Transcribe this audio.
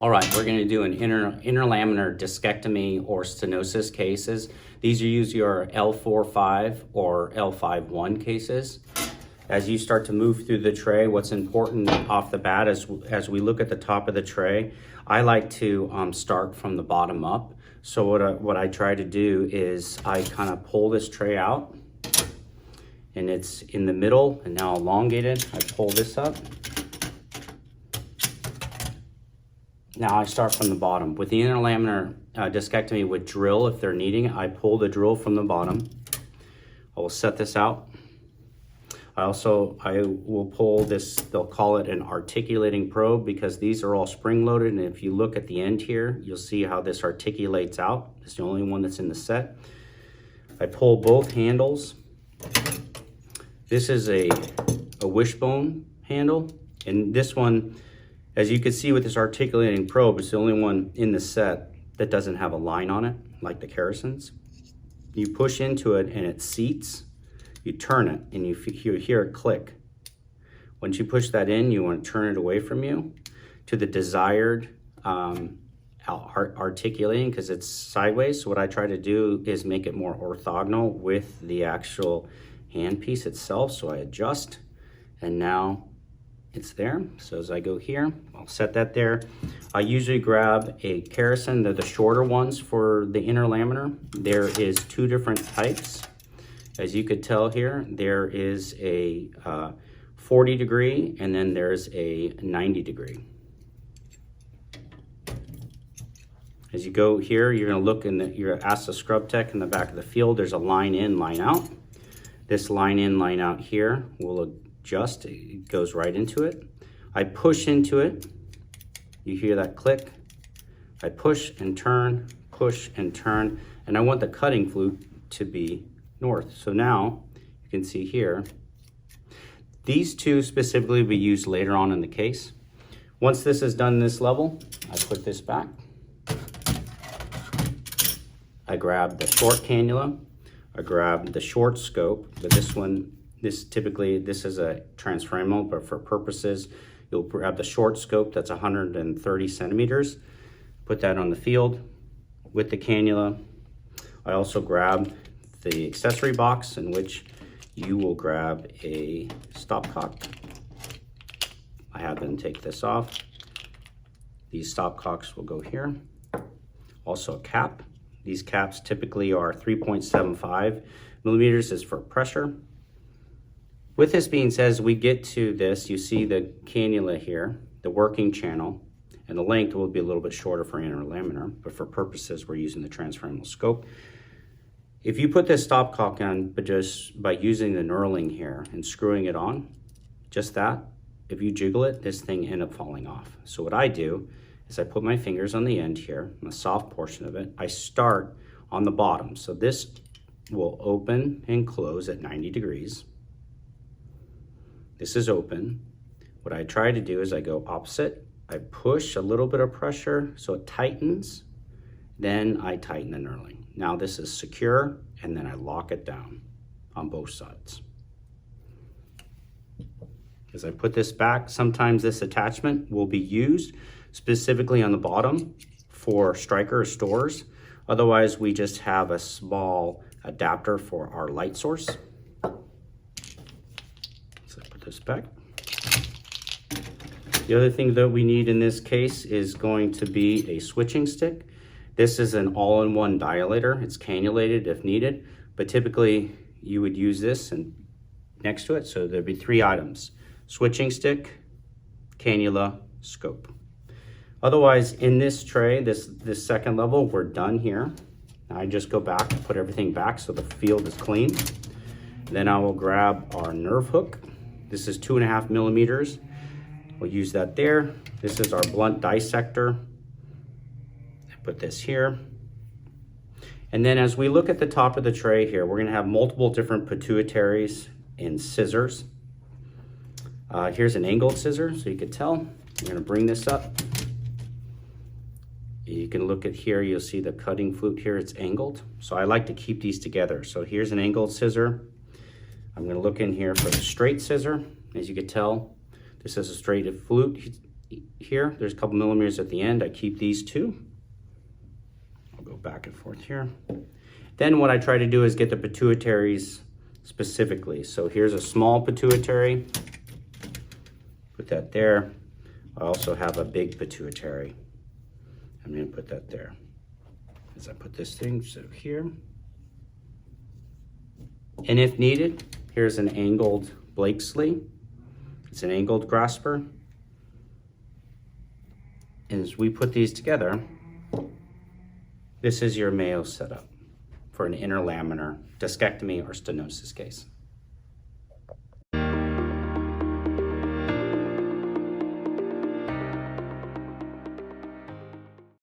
All right, we're going to do an interlaminar discectomy or stenosis cases. These are usually your L4-5 or L5-1 cases. As you start to move through the tray, what's important off the bat is as we look at the top of the tray, I like to start from the bottom up. So what I try to do is I kind of pull this tray out, and it's in the middle and now elongated. I pull this up. Now I start from the bottom. With the interlaminar discectomy with drill, if they're needing it, I pull the drill from the bottom. I will set this out. I will pull this, they'll call it an articulating probe because these are all spring loaded, and if you look at the end here, you'll see how this articulates out. It's the only one that's in the set. I pull both handles. This is a wishbone handle, and this one, as you can see with this articulating probe, it's the only one in the set that doesn't have a line on it, like the Kerrisons. You push into it and it seats. You turn it and you hear it click. Once you push that in, you want to turn it away from you to the desired articulating, because it's sideways. So what I try to do is make it more orthogonal with the actual handpiece itself. So I adjust, and now it's there. So as I go here, I'll set that there. I usually grab a Kerrison. They're the shorter ones for the interlaminar. There is two different types. As you could tell here, there is a 40 degree and then there's a 90 degree. As you go here, you're gonna look you're gonna ask the scrub tech in the back of the field, there's a line in, line out. This line in, line out here will adjust, it goes right into it. I push into it, you hear that click. I push and turn, and I want the cutting flute to be north. So now you can see here, these two specifically will be used later on in the case. Once this is done this level, I put this back. I grab the short cannula, I grab the short scope, but this is a transfemoral, but for purposes, you'll grab the short scope that's 130 centimeters, put that on the field with the cannula. I also grab the accessory box, in which you will grab a stopcock. I have them take this off. These stopcocks will go here. Also a cap. These caps typically are 3.75 millimeters is for pressure. With this being said, as we get to this, you see the cannula here, the working channel, and the length will be a little bit shorter for interlaminar, but for purposes, we're using the transfemoral scope. If you put this stopcock on, but just by using the knurling here and screwing it on, just that, if you jiggle it, this thing ends up falling off. So what I do is I put my fingers on the end here, on the soft portion of it. I start on the bottom. So this will open and close at 90 degrees. This is open. What I try to do is I go opposite. I push a little bit of pressure so it tightens. Then I tighten the knurling. Now this is secure, and then I lock it down on both sides. As I put this back, sometimes this attachment will be used specifically on the bottom for striker stores. Otherwise, we just have a small adapter for our light source. So I put this back. The other thing that we need in this case is going to be a switching stick. This is an all-in-one dilator. It's cannulated if needed, but typically you would use this and next to it. So there'd be three items: switching stick, cannula, scope. Otherwise, in this tray, this second level, we're done here. I just go back and put everything back so the field is clean. Then I will grab our nerve hook. This is 2.5 millimeters. We'll use that there. This is our blunt dissector. Put this here. And then as we look at the top of the tray here, we're gonna have multiple different pituitaries and scissors. Here's an angled scissor, so you can tell. I'm gonna bring this up. You can look at here, you'll see the cutting flute here, it's angled. So I like to keep these together. So here's an angled scissor. I'm gonna look in here for the straight scissor. As you can tell, this is a straight flute. here. There's a couple millimeters at the end. I keep these two. I'll go back and forth here. Then what I try to do is get the pituitaries specifically. So here's a small pituitary. Put that there. I also have a big pituitary. I'm going to put that there. As I put this thing so here. And if needed, here's an angled Blakesley. It's an angled grasper. And as we put these together, this is your Mayo setup for an interlaminar discectomy or stenosis case.